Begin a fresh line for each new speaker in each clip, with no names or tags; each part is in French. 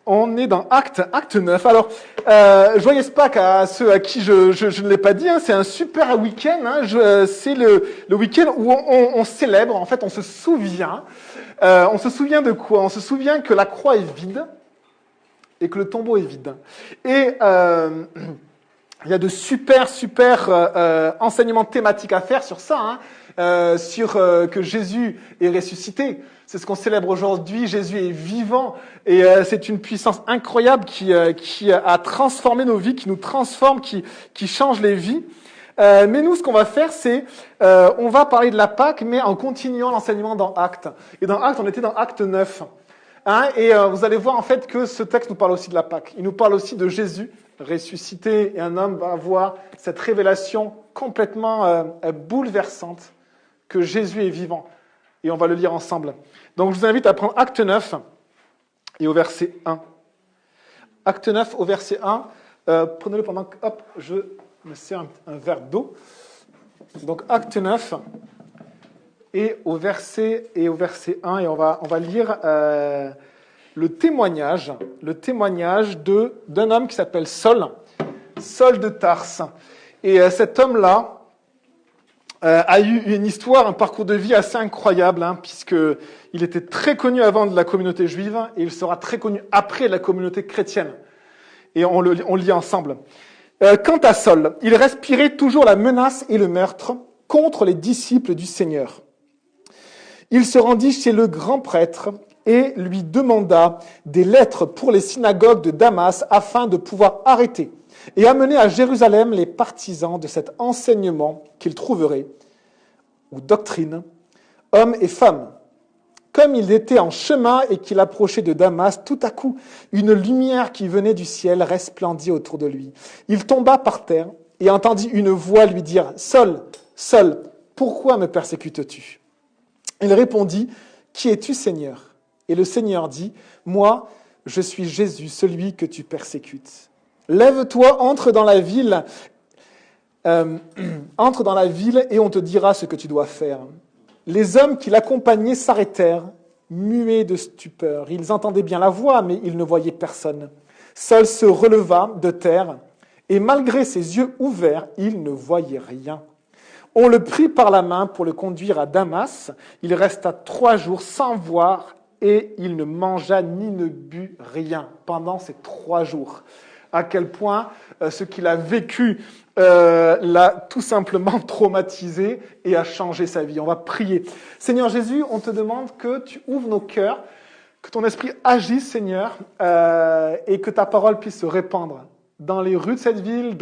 On est dans acte 9. Alors, joyeuse Pâques à ceux à qui je ne l'ai pas dit, hein, c'est un super week-end. Hein, c'est le week-end où on célèbre, en fait, on se souvient. On se souvient de quoi? On se souvient que la croix est vide et que le tombeau est vide. Et il y a de super enseignements thématiques à faire sur ça, hein, sur que Jésus est ressuscité. C'est ce qu'on célèbre aujourd'hui. Jésus est vivant et c'est une puissance incroyable qui a transformé nos vies, qui nous transforme, qui change les vies. Mais nous, ce qu'on va faire, c'est on va parler de la Pâque, mais en continuant l'enseignement dans Actes. Et dans Actes, on était dans Acte 9. Hein, et vous allez voir en fait que ce texte nous parle aussi de la Pâque. Il nous parle aussi de Jésus ressuscité, et un homme va avoir cette révélation complètement bouleversante que Jésus est vivant. Et on va le lire ensemble. Donc je vous invite à prendre Acte 9 et au verset 1. Acte 9 au verset 1. Prenez-le pendant que je me sers un verre d'eau. Donc Acte 9 et au verset 1. Et on va lire le témoignage d'un homme qui s'appelle Saul de Tarse. Et cet homme-là a eu une histoire, un parcours de vie assez incroyable, hein, puisqu'il était très connu avant de la communauté juive et il sera très connu après de la communauté chrétienne. Et on lit ensemble. Quant à Saul, il respirait toujours la menace et le meurtre contre les disciples du Seigneur. Il se rendit chez le grand prêtre et lui demanda des lettres pour les synagogues de Damas afin de pouvoir arrêter et amener à Jérusalem les partisans de cet enseignement qu'il trouverait, ou doctrine, hommes et femmes. Comme il était en chemin et qu'il approchait de Damas, tout à coup, une lumière qui venait du ciel resplendit autour de lui. Il tomba par terre et entendit une voix lui dire « Saul, Saul, pourquoi me persécutes-tu » Il répondit « Qui es-tu, Seigneur » Et le Seigneur dit « Moi, je suis Jésus, celui que tu persécutes. Lève-toi, entre dans la ville et on te dira ce que tu dois faire. » Les hommes qui l'accompagnaient s'arrêtèrent, muets de stupeur. Ils entendaient bien la voix, mais ils ne voyaient personne. Saul se releva de terre, et malgré ses yeux ouverts, il ne voyait rien. On le prit par la main pour le conduire à Damas. Il resta 3 jours sans voir, et il ne mangea ni ne but rien pendant ces 3 jours. À quel point ce qu'il a vécu l'a tout simplement traumatisé et a changé sa vie. On va prier. Seigneur Jésus, on te demande que tu ouvres nos cœurs, que ton esprit agisse, Seigneur, et que ta parole puisse se répandre dans les rues de cette ville,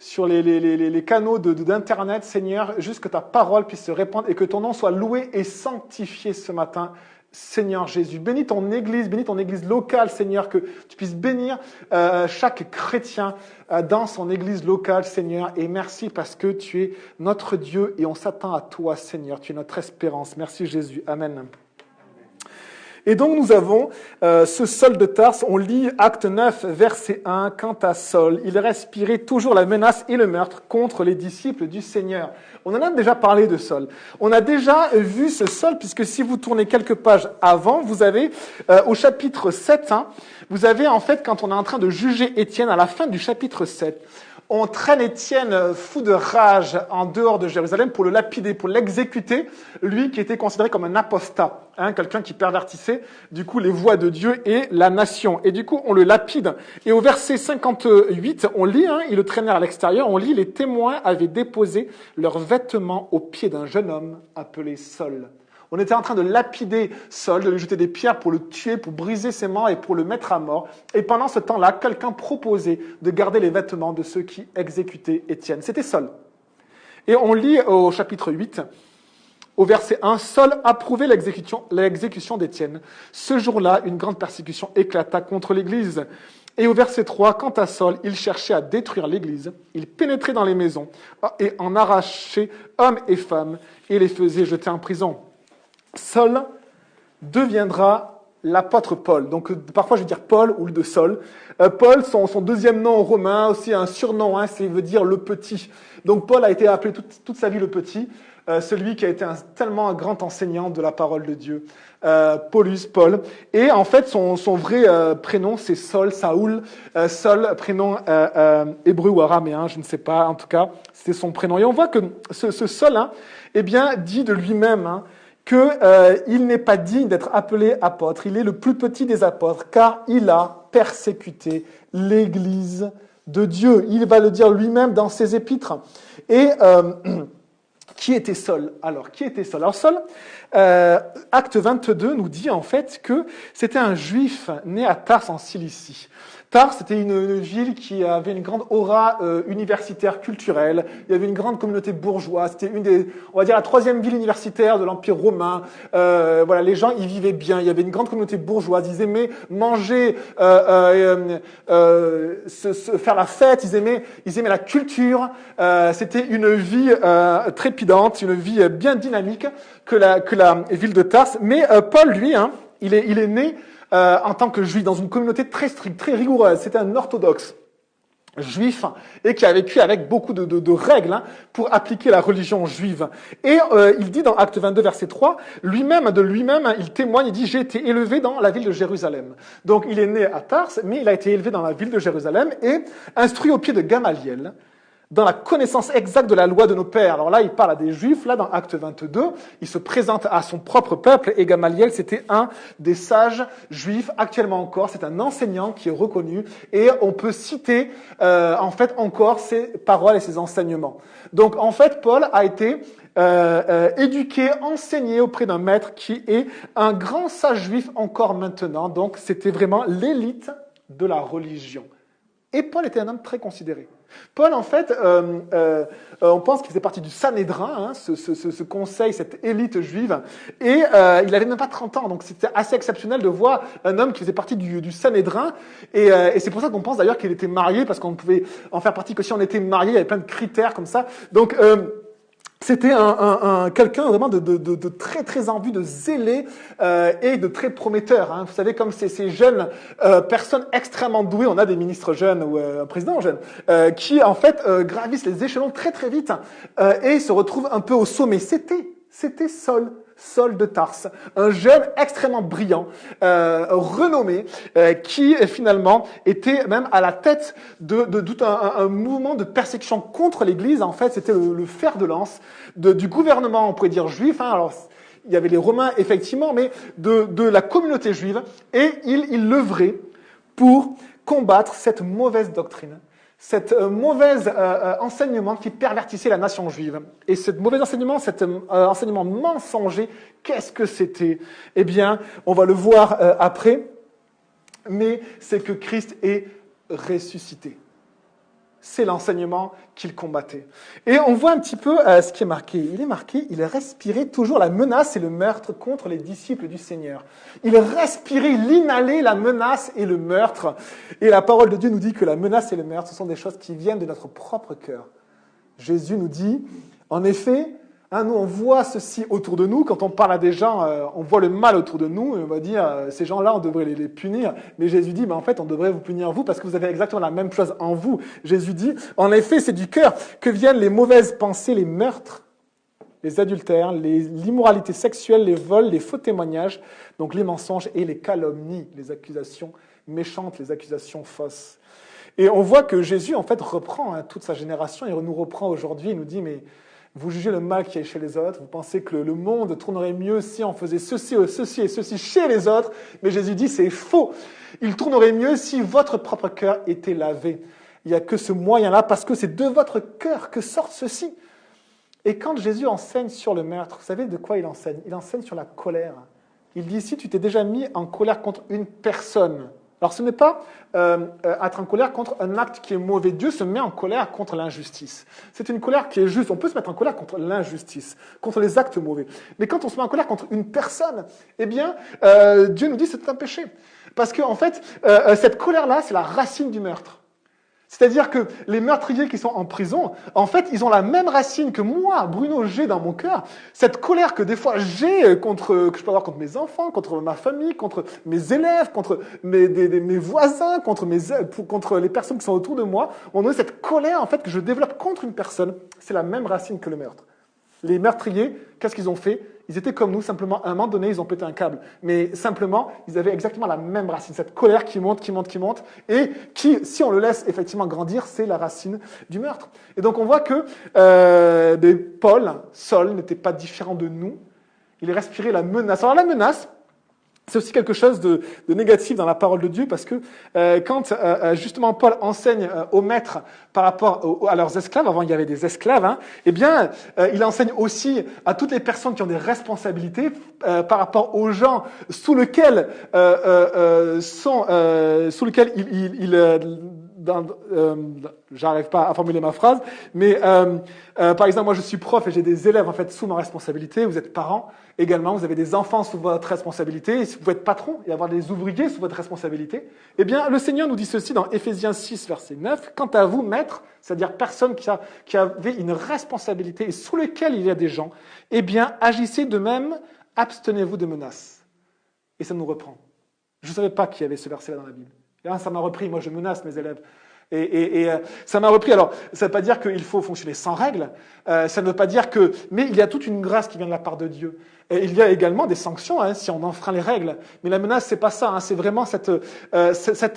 sur les canaux d'Internet, Seigneur, juste que ta parole puisse se répandre et que ton nom soit loué et sanctifié ce matin. Seigneur Jésus, bénis ton église locale, Seigneur, que tu puisses bénir chaque chrétien dans son église locale, Seigneur, et merci parce que tu es notre Dieu et on s'attend à toi, Seigneur, tu es notre espérance. Merci Jésus, Amen. Et donc nous avons ce Saul de Tarse, on lit Acte 9, verset 1, quant à Saul, il respirait toujours la menace et le meurtre contre les disciples du Seigneur. On en a déjà parlé de Saul. On a déjà vu ce Saul, puisque si vous tournez quelques pages avant, vous avez au chapitre 7, hein, vous avez en fait, quand on est en train de juger Étienne, à la fin du chapitre 7, on traîne Étienne fou de rage en dehors de Jérusalem pour le lapider, pour l'exécuter, lui qui était considéré comme un apostat, hein, quelqu'un qui pervertissait du coup les voies de Dieu et la nation. Et du coup, on le lapide. Et au verset 58, on lit, hein, ils le traînèrent à l'extérieur, on lit, les témoins avaient déposé leurs vêtements aux pieds d'un jeune homme appelé Saul. On était en train de lapider Saul, de lui jeter des pierres pour le tuer, pour briser ses mains et pour le mettre à mort. Et pendant ce temps-là, quelqu'un proposait de garder les vêtements de ceux qui exécutaient Étienne. C'était Saul. Et on lit au chapitre 8, au verset 1, Saul approuvait l'exécution d'Étienne. Ce jour-là, une grande persécution éclata contre l'Église. Et au verset 3, quant à Saul, il cherchait à détruire l'Église. Il pénétrait dans les maisons et en arrachait hommes et femmes et les faisait jeter en prison. Saul deviendra l'apôtre Paul. Donc parfois je vais dire Paul ou de Saul. Paul, son deuxième nom romain, aussi un surnom, hein, ça veut dire le petit. Donc Paul a été appelé toute sa vie le petit. celui qui a été tellement un grand enseignant de la parole de Dieu, Paul. Et en fait, son vrai prénom, c'est Saül. Saul, prénom hébreu ou araméen, je ne sais pas, en tout cas, c'était son prénom. Et on voit que ce Saul, eh bien, dit de lui-même qu'il n'est pas digne d'être appelé apôtre. Il est le plus petit des apôtres, car il a persécuté l'Église de Dieu. Il va le dire lui-même dans ses épîtres. Et qui était Saul? Alors, qui était Saul? Alors, Saul, Acte 22 nous dit en fait que c'était un juif né à Tars en Cilicie. Tars, c'était une ville qui avait une grande aura universitaire, culturelle. Il y avait une grande communauté bourgeoise. C'était on va dire, la troisième ville universitaire de l'Empire romain. Voilà, les gens y vivaient bien. Il y avait une grande communauté bourgeoise. Ils aimaient manger, faire la fête. Ils aimaient la culture. C'était une vie trépidante, une vie bien dynamique que la ville de Tars. Mais Paul, lui, il est né en tant que juif, dans une communauté très stricte, très rigoureuse. C'était un orthodoxe juif et qui a vécu avec beaucoup de règles pour appliquer la religion juive. Et il dit dans Acte 22, verset 3, lui-même, il témoigne, il dit « J'ai été élevé dans la ville de Jérusalem ». Donc il est né à Tars, mais il a été élevé dans la ville de Jérusalem et instruit au pied de Gamaliel, dans la connaissance exacte de la loi de nos pères. Alors là, il parle à des Juifs, là, dans Acte 22, il se présente à son propre peuple, et Gamaliel, c'était un des sages juifs, actuellement encore, c'est un enseignant qui est reconnu, et on peut citer, en fait, encore ses paroles et ses enseignements. Donc, en fait, Paul a été éduqué, enseigné auprès d'un maître qui est un grand sage juif encore maintenant, donc c'était vraiment l'élite de la religion. Et Paul était un homme très considéré. Paul, en fait, on pense qu'il faisait partie du Sanhédrin, ce conseil, cette élite juive, et il avait même pas 30 ans, donc c'était assez exceptionnel de voir un homme qui faisait partie du Sanhédrin, et c'est pour ça qu'on pense d'ailleurs qu'il était marié, parce qu'on pouvait en faire partie que si on était marié, il y avait plein de critères comme ça. Donc, c'était quelqu'un vraiment de très très en vue, de zélé et de très prometteur. Vous savez, comme ces jeunes personnes extrêmement douées, on a des ministres jeunes ou un président jeune, qui en fait gravissent les échelons très très vite et se retrouvent un peu au sommet. C'était Saul de Tarse, un jeune extrêmement brillant, renommé, qui finalement était même à la tête de tout un mouvement de persécution contre l'Église. En fait, c'était le fer de lance du gouvernement, on pourrait dire juif. Alors, il y avait les Romains, effectivement, mais de la communauté juive. Et il l'œuvrait pour combattre cette mauvaise doctrine, cette mauvaise enseignement qui pervertissait la nation juive. Et ce mauvais enseignement, cet enseignement mensonger, qu'est-ce que c'était? Eh bien, on va le voir après, mais c'est que Christ est ressuscité. C'est l'enseignement qu'il combattait. Et on voit un petit peu ce qui est marqué. Il respirait toujours la menace et le meurtre contre les disciples du Seigneur. Il respirait, il inhalait la menace et le meurtre. Et la parole de Dieu nous dit que la menace et le meurtre, ce sont des choses qui viennent de notre propre cœur. Jésus nous dit, en effet, nous on voit ceci autour de nous, quand on parle à des gens, on voit le mal autour de nous, et on va dire, ces gens-là, on devrait les punir. Mais Jésus dit, en fait, on devrait vous punir vous, parce que vous avez exactement la même chose en vous. Jésus dit, en effet, c'est du cœur que viennent les mauvaises pensées, les meurtres, les adultères, l'immoralité sexuelle, les vols, les faux témoignages, donc les mensonges et les calomnies, les accusations méchantes, les accusations fausses. Et on voit que Jésus, en fait, reprend toute sa génération, il nous reprend aujourd'hui, il nous dit, mais vous jugez le mal qui est chez les autres, vous pensez que le monde tournerait mieux si on faisait ceci et ceci chez les autres, mais Jésus dit c'est faux. Il tournerait mieux si votre propre cœur était lavé. Il n'y a que ce moyen-là, parce que c'est de votre cœur que sortent ceci. Et quand Jésus enseigne sur le meurtre, vous savez de quoi il enseigne? Il enseigne sur la colère. Il dit, si tu t'es déjà mis en colère contre une personne, alors ce n'est pas être en colère contre un acte qui est mauvais. Dieu se met en colère contre l'injustice. C'est une colère qui est juste. On peut se mettre en colère contre l'injustice, contre les actes mauvais. Mais quand on se met en colère contre une personne, eh bien, Dieu nous dit que c'est un péché. Parce que en fait, cette colère-là, c'est la racine du meurtre. C'est-à-dire que les meurtriers qui sont en prison, en fait, ils ont la même racine que moi, Bruno, j'ai dans mon cœur. Cette colère que des fois j'ai que je peux avoir contre mes enfants, contre ma famille, contre mes élèves, contre mes voisins, contre les personnes qui sont autour de moi. On a cette colère, en fait, que je développe contre une personne. C'est la même racine que le meurtre. Les meurtriers, qu'est-ce qu'ils ont fait? Ils étaient comme nous, simplement, à un moment donné, ils ont pété un câble. Mais simplement, ils avaient exactement la même racine, cette colère qui monte, et qui, si on le laisse effectivement grandir, c'est la racine du meurtre. Et donc on voit que Saul n'était pas différent de nous. Il respirait la menace. Alors la menace, c'est aussi quelque chose de négatif dans la parole de Dieu, parce que quand justement Paul enseigne aux maîtres par rapport à leurs esclaves, avant il y avait des esclaves, hein, eh bien il enseigne aussi à toutes les personnes qui ont des responsabilités par rapport aux gens sous lesquels j'arrive pas à formuler ma phrase, mais par exemple, moi je suis prof et j'ai des élèves en fait sous ma responsabilité. Vous êtes parents également, vous avez des enfants sous votre responsabilité. Et si vous pouvez être patron et avoir des ouvriers sous votre responsabilité, eh bien le Seigneur nous dit ceci dans Éphésiens 6, verset 9. Quant à vous, maîtres, c'est-à-dire personne qui avait une responsabilité et sous lesquelles il y a des gens, eh bien agissez de même, abstenez-vous de menaces. Et ça nous reprend. Je ne savais pas qu'il y avait ce verset-là dans la Bible. Et là, ça m'a repris, moi je menace mes élèves. Et ça m'a repris. Alors, ça ne veut pas dire qu'il faut fonctionner sans règles. Ça ne veut pas dire que... Mais il y a toute une grâce qui vient de la part de Dieu. Et il y a également des sanctions si on enfreint les règles. Mais la menace, c'est pas ça. C'est vraiment cette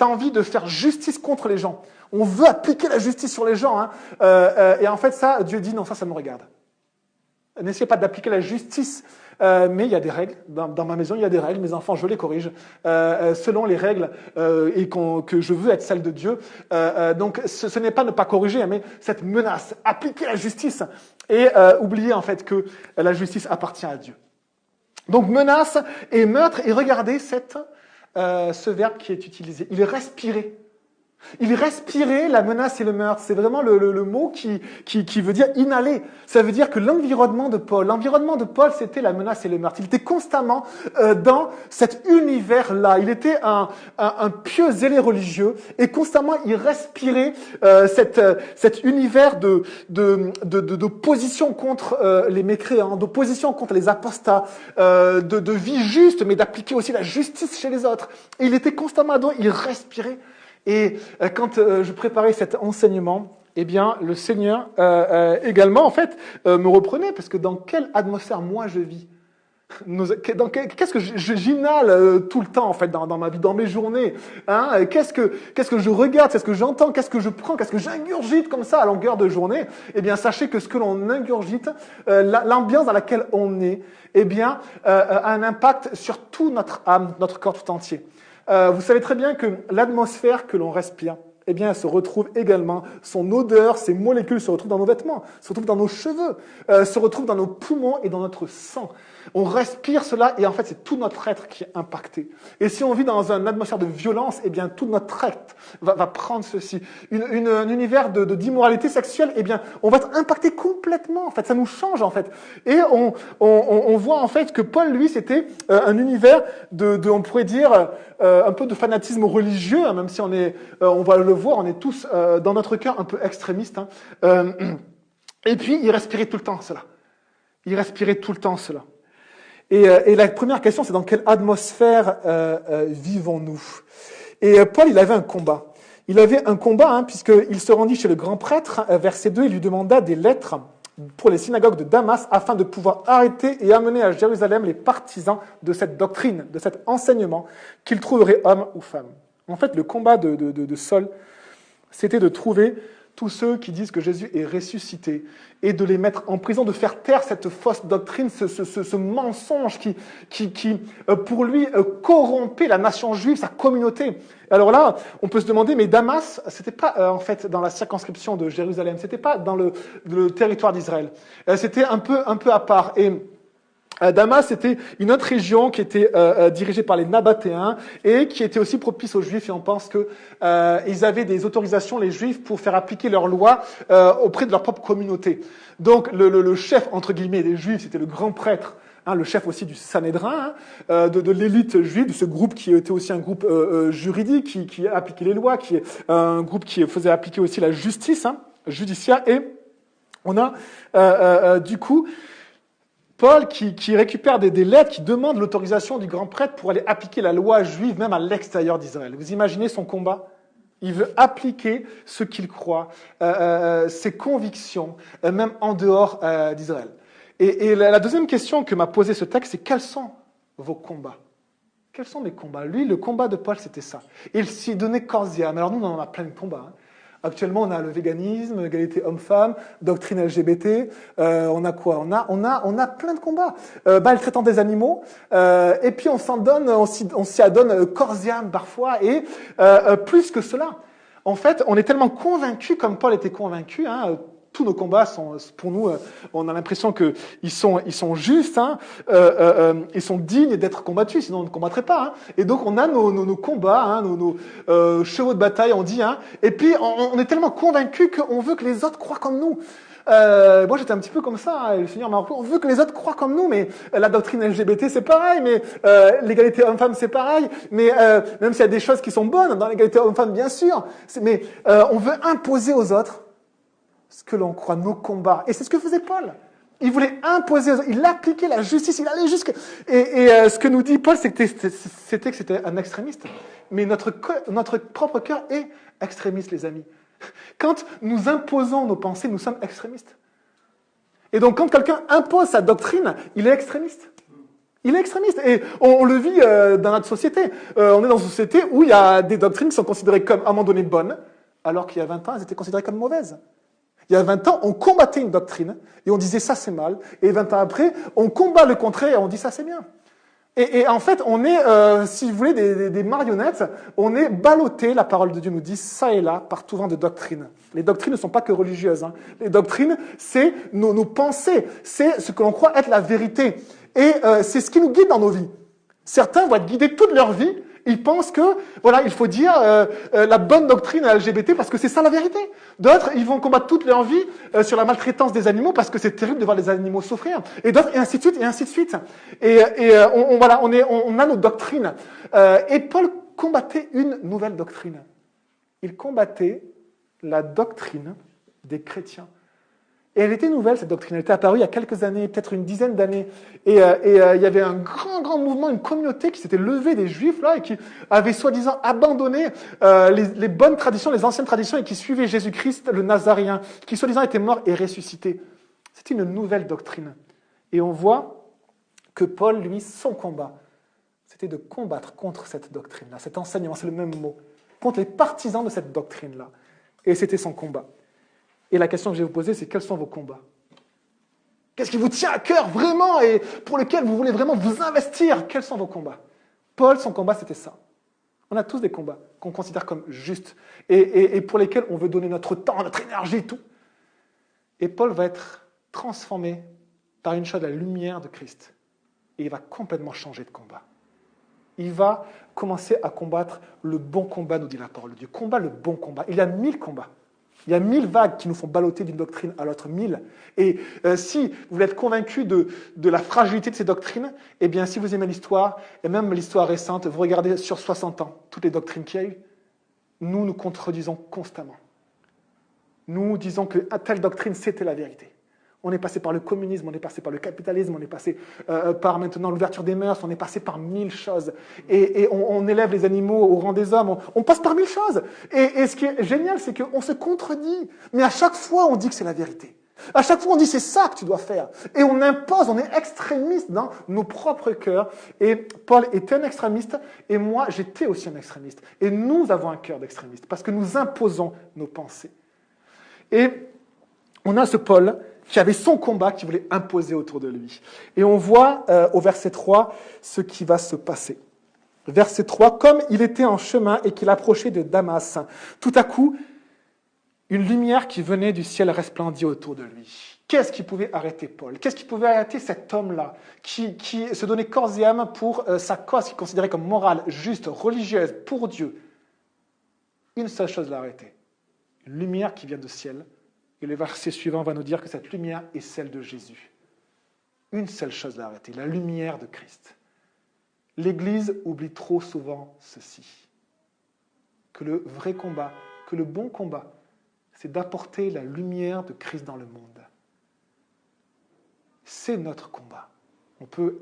envie de faire justice contre les gens. On veut appliquer la justice sur les gens. Et en fait, ça, Dieu dit non, ça me regarde. N'essayez pas d'appliquer la justice, mais il y a des règles. Dans ma maison, il y a des règles. Mes enfants, je les corrige selon les règles que je veux être celles de Dieu. Donc, ce n'est pas ne pas corriger, mais cette menace, appliquer la justice et oublier en fait que la justice appartient à Dieu. Donc, menace et meurtre. Et regardez ce verbe qui est utilisé. Il est respiré. Il respirait la menace et le meurtre. C'est vraiment le mot qui veut dire inhaler. Ça veut dire que l'environnement de Paul, c'était la menace et le meurtre. Il était constamment dans cet univers-là. Il était un pieux zélé religieux et constamment il respirait cet univers d'opposition contre les mécréants, d'opposition contre les apostats, de vie juste, mais d'appliquer aussi la justice chez les autres. Et il était constamment là-dedans, il respirait. Et quand je préparais cet enseignement, eh bien, le Seigneur également, en fait, me reprenait, parce que dans quelle atmosphère moi je vis? Qu'est-ce que j'inhale tout le temps, en fait, dans ma vie, dans mes journées, hein? Qu'est-ce que je regarde, qu'est-ce que j'entends, qu'est-ce que je prends, qu'est-ce que j'ingurgite comme ça à longueur de journée? Eh bien, sachez que ce que l'on ingurgite, l'ambiance dans laquelle on est, eh bien, a un impact sur tout notre âme, notre corps tout entier. Vous savez très bien que l'atmosphère que l'on respire, eh bien, elle se retrouve également, son odeur, ses molécules se retrouvent dans nos vêtements, se retrouvent dans nos cheveux, se retrouvent dans nos poumons et dans notre sang. On respire cela et en fait, c'est tout notre être qui est impacté. Et si on vit dans une atmosphère de violence, eh bien, tout notre être va prendre ceci. Un univers d'immoralité sexuelle, eh bien, on va être impacté complètement. En fait, ça nous change en fait. Et on voit en fait que Paul, lui, c'était un univers on pourrait dire, un peu de fanatisme religieux, hein, même si on va le voir, on est tous dans notre cœur un peu extrémistes. Et puis, il respirait tout le temps cela. Il respirait tout le temps cela. Et la première question, c'est dans quelle atmosphère vivons-nous? Et Paul, il avait un combat. Il avait un combat, puisqu'il se rendit chez le grand prêtre, verset 2, il lui demanda des lettres pour les synagogues de Damas, afin de pouvoir arrêter et amener à Jérusalem les partisans de cette doctrine, de cet enseignement, qu'ils trouveraient hommes ou femmes. En fait, le combat de Saul, c'était de trouver tous ceux qui disent que Jésus est ressuscité et de les mettre en prison, de faire taire cette fausse doctrine, ce mensonge qui pour lui, corrompait la nation juive, sa communauté. Alors là, on peut se demander, mais Damas, c'était pas en fait dans la circonscription de Jérusalem, c'était pas dans le territoire d'Israël, c'était un peu à part. Et Damas, c'était une autre région qui était dirigée par les Nabatéens et qui était aussi propice aux Juifs. Et on pense que ils avaient des autorisations, les Juifs, pour faire appliquer leurs lois auprès de leur propre communauté. Donc le chef, entre guillemets, des Juifs, c'était le grand prêtre, le chef aussi du Sanhédrin, de l'élite juive, de ce groupe qui était aussi un groupe juridique, qui appliquait les lois, qui est un groupe qui faisait appliquer aussi la justice judiciaire. Et on a du coup Paul qui récupère des lettres, qui demande l'autorisation du grand prêtre pour aller appliquer la loi juive même à l'extérieur d'Israël. Vous imaginez son combat? Il veut appliquer ce qu'il croit, ses convictions, même en dehors d'Israël. Et la deuxième question que m'a posée ce texte, c'est quels sont vos combats? Quels sont mes combats? Lui, le combat de Paul, c'était ça. Il s'y donnait corps et âme. Alors nous, on en a plein de combats. Actuellement, on a le véganisme, l'égalité homme-femme, doctrine LGBT. On a quoi? On a plein de combats. Maltraitant des animaux. Et puis on s'en donne, on s'y adonne corps et âme parfois. Et plus que cela, en fait, on est tellement convaincus, comme Paul était convaincu. Tous nos combats sont, pour nous, on a l'impression qu'ils sont justes, ils sont dignes d'être combattus, sinon on ne combattrait pas. Et donc on a nos combats, nos chevaux de bataille, on dit. Et puis on est tellement convaincus qu'on veut que les autres croient comme nous. Moi j'étais un petit peu comme ça, le Seigneur m'a rappelé, on veut que les autres croient comme nous, mais la doctrine LGBT c'est pareil, mais l'égalité homme-femme c'est pareil, mais même s'il y a des choses qui sont bonnes dans l'égalité homme-femme bien sûr, mais on veut imposer aux autres ce que l'on croit, nos combats. Et c'est ce que faisait Paul. Il voulait imposer, il appliquait la justice, il allait jusque... Et ce que nous dit Paul, c'est que c'était un extrémiste. Mais notre propre cœur est extrémiste, les amis. Quand nous imposons nos pensées, nous sommes extrémistes. Et donc quand quelqu'un impose sa doctrine, il est extrémiste. Il est extrémiste. Et on le vit dans notre société. On est dans une société où il y a des doctrines qui sont considérées comme, à un moment donné, bonnes, alors qu'il y a 20 ans, elles étaient considérées comme mauvaises. Il y a 20 ans, on combattait une doctrine et on disait ça c'est mal. Et 20 ans après, on combat le contraire et on dit ça c'est bien. Et en fait, on est, si vous voulez, des marionnettes. On est ballotté, la parole de Dieu nous dit, ça et là, par tout vent de doctrine. Les doctrines ne sont pas que religieuses. Les doctrines, c'est nos pensées. C'est ce que l'on croit être la vérité. Et c'est ce qui nous guide dans nos vies. Certains vont être guidés toute leur vie. Ils pensent que, voilà, il faut dire la bonne doctrine LGBT parce que c'est ça la vérité. D'autres, ils vont combattre toute leur vie sur la maltraitance des animaux parce que c'est terrible de voir les animaux souffrir. Et d'autres, et ainsi de suite, et ainsi de suite. On a nos doctrines. Et Paul combattait une nouvelle doctrine. Il combattait la doctrine des chrétiens. Et elle était nouvelle, cette doctrine. Elle était apparue il y a quelques années, peut-être une dizaine d'années. Et il y avait un grand mouvement, une communauté qui s'était levée des Juifs, là, et qui avait soi-disant abandonné les bonnes traditions, les anciennes traditions, et qui suivaient Jésus-Christ, le Nazaréen, qui soi-disant était mort et ressuscité. C'était une nouvelle doctrine. Et on voit que Paul, lui, son combat, c'était de combattre contre cette doctrine-là, cet enseignement, c'est le même mot, contre les partisans de cette doctrine-là. Et c'était son combat. Et la question que je vais vous poser, c'est quels sont vos combats? Qu'est-ce qui vous tient à cœur vraiment et pour lequel vous voulez vraiment vous investir? Quels sont vos combats? Paul, son combat, c'était ça. On a tous des combats qu'on considère comme justes et pour lesquels on veut donner notre temps, notre énergie et tout. Et Paul va être transformé par une chose, la lumière de Christ. Et il va complètement changer de combat. Il va commencer à combattre le bon combat, nous dit la parole de Dieu. Combat le bon combat. Il y a 1000 combats. Il y a 1000 vagues qui nous font balloter d'une doctrine à l'autre, 1000. Et si vous voulez être convaincu de la fragilité de ces doctrines, eh bien, si vous aimez l'histoire, et même l'histoire récente, vous regardez sur 60 ans, toutes les doctrines qu'il y a eu, nous contredisons constamment. Nous disons que telle doctrine, c'était la vérité. On est passé par le communisme, on est passé par le capitalisme, on est passé par maintenant l'ouverture des mœurs, on est passé par 1000 choses. Et on élève les animaux au rang des hommes, on passe par 1000 choses. Et ce qui est génial, c'est qu'on se contredit. Mais à chaque fois, on dit que c'est la vérité. À chaque fois, on dit c'est ça que tu dois faire. Et on impose, on est extrémiste dans nos propres cœurs. Et Paul était un extrémiste, et moi, j'étais aussi un extrémiste. Et nous avons un cœur d'extrémiste, parce que nous imposons nos pensées. Et on a ce Paul qui avait son combat, qui voulait imposer autour de lui. Et on voit au verset 3 ce qui va se passer. Verset 3, comme il était en chemin et qu'il approchait de Damas, tout à coup, une lumière qui venait du ciel resplendit autour de lui. Qu'est-ce qui pouvait arrêter Paul? Qu'est-ce qui pouvait arrêter cet homme-là qui se donnait corps et âme pour sa cause qu'il considérait comme morale, juste, religieuse, pour Dieu? Une seule chose l'a arrêté. Une lumière qui vient du ciel. Et le verset suivant va nous dire que cette lumière est celle de Jésus. Une seule chose l'a arrêté, la lumière de Christ. L'Église oublie trop souvent ceci. Que le vrai combat, que le bon combat, c'est d'apporter la lumière de Christ dans le monde. C'est notre combat. On peut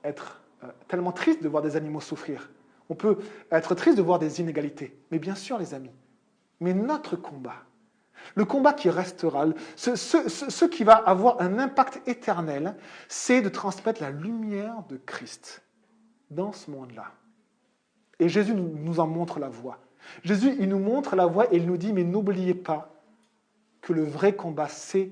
être tellement triste de voir des animaux souffrir. On peut être triste de voir des inégalités. Mais bien sûr, les amis, mais notre combat, Le combat qui restera, ce qui va avoir un impact éternel, c'est de transmettre la lumière de Christ dans ce monde-là. Et Jésus nous en montre la voie. Jésus, il nous montre la voie et il nous dit, mais n'oubliez pas que le vrai combat, c'est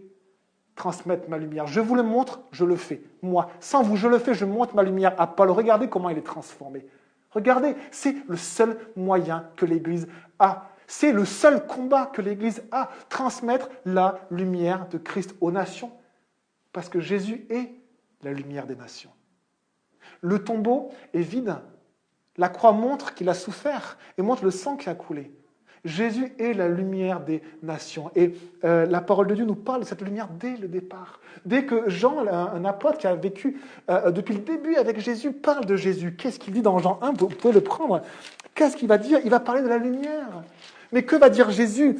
transmettre ma lumière. Je vous le montre, je le fais. Moi, sans vous, je le fais, je montre ma lumière à Paul. Regardez comment il est transformé. Regardez, c'est le seul moyen que l'Église a. C'est le seul combat que l'Église a. Transmettre la lumière de Christ aux nations. Parce que Jésus est la lumière des nations. Le tombeau est vide. La croix montre qu'il a souffert et montre le sang qui a coulé. Jésus est la lumière des nations. Et la parole de Dieu nous parle de cette lumière dès le départ. Dès que Jean, un apôtre qui a vécu depuis le début avec Jésus, parle de Jésus. Qu'est-ce qu'il dit dans Jean 1 ? Vous pouvez le prendre. Qu'est-ce qu'il va dire ? Il va parler de la lumière. Mais que va dire Jésus